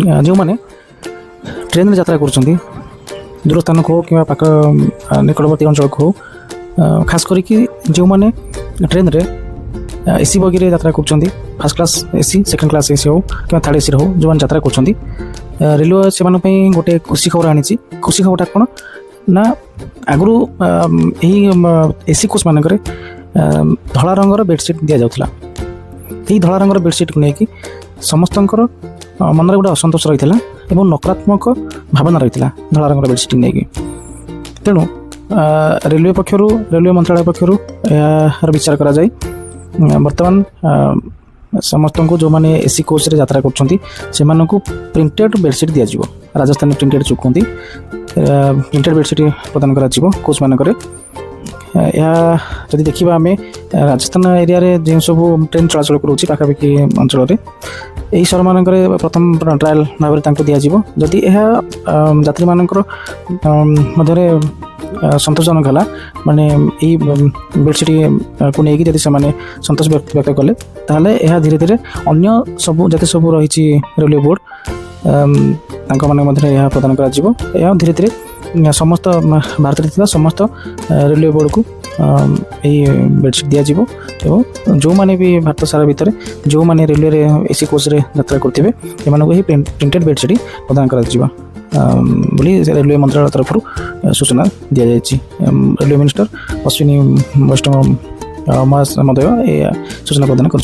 जो मैंने ट्रेन में यात्रा कर दूर स्थान को कि पाख निकटवर्ती अंचल को खास करके जो मैंने ट्रेन रे एसी बगी रे यात्रा कर first class AC second class AC हो कि थर्ड एसी हो जो यात्रा कर रेलवे से गोटे खुशी खबर आनी खुशी खबरटा कौन ना आगु यही एसी कोच मानक धला रंगर बेडसीट दि जाऊला यही धला रंगर बेडसीट को लेकिन समस्त मन में गोटे असंतोष रही है और नकारात्मक भावना रही है धला रंगर बेडसीट नहीं तेणु रेलवे पक्षर रेलवे मंत्रालय पक्षर यार विचार करा जाए बर्तमान समस्त को जो मैंने एसी कोच रे यात्रा कर प्रिंटेड बेडसीट दि जाव राजस्थान प्रिंटेड चुकती प्रिंटेड बेडसीट प्रदान कर कोच मानक जदि देखा आम राजस्थान एरिया जो सब ट्रेन चलाचल करुँच पाखापाखि अंचल यही सहर मानक प्रथम ट्रायल भाव में दि जाव जदि यात्री मानकर मध्य संतोषजनक है माने यही बेडसीट को लेकिन जब से संतोष व्यक्त कले ताहले यह धीरे धीरे अन्य सब जते सब रही रेलवे बोर्ड यह प्रदान कर धीरे धीरे समस्त भारत में समस्त रेलवे बोर्ड को यही बेडसीट दि जाव जो मैंने भी भारत सारा भितर जो मैंने रेलवे एसी कोच रे यात्रा करेंगे यही प्रिंटेड बेडसीट प्रदान कर बोली रेलवे मंत्रालय तरफ सूचना दि जाएगी रेलवे मिनिस्टर अश्विनी वैष्णव महोदय सूचना प्रदान कर।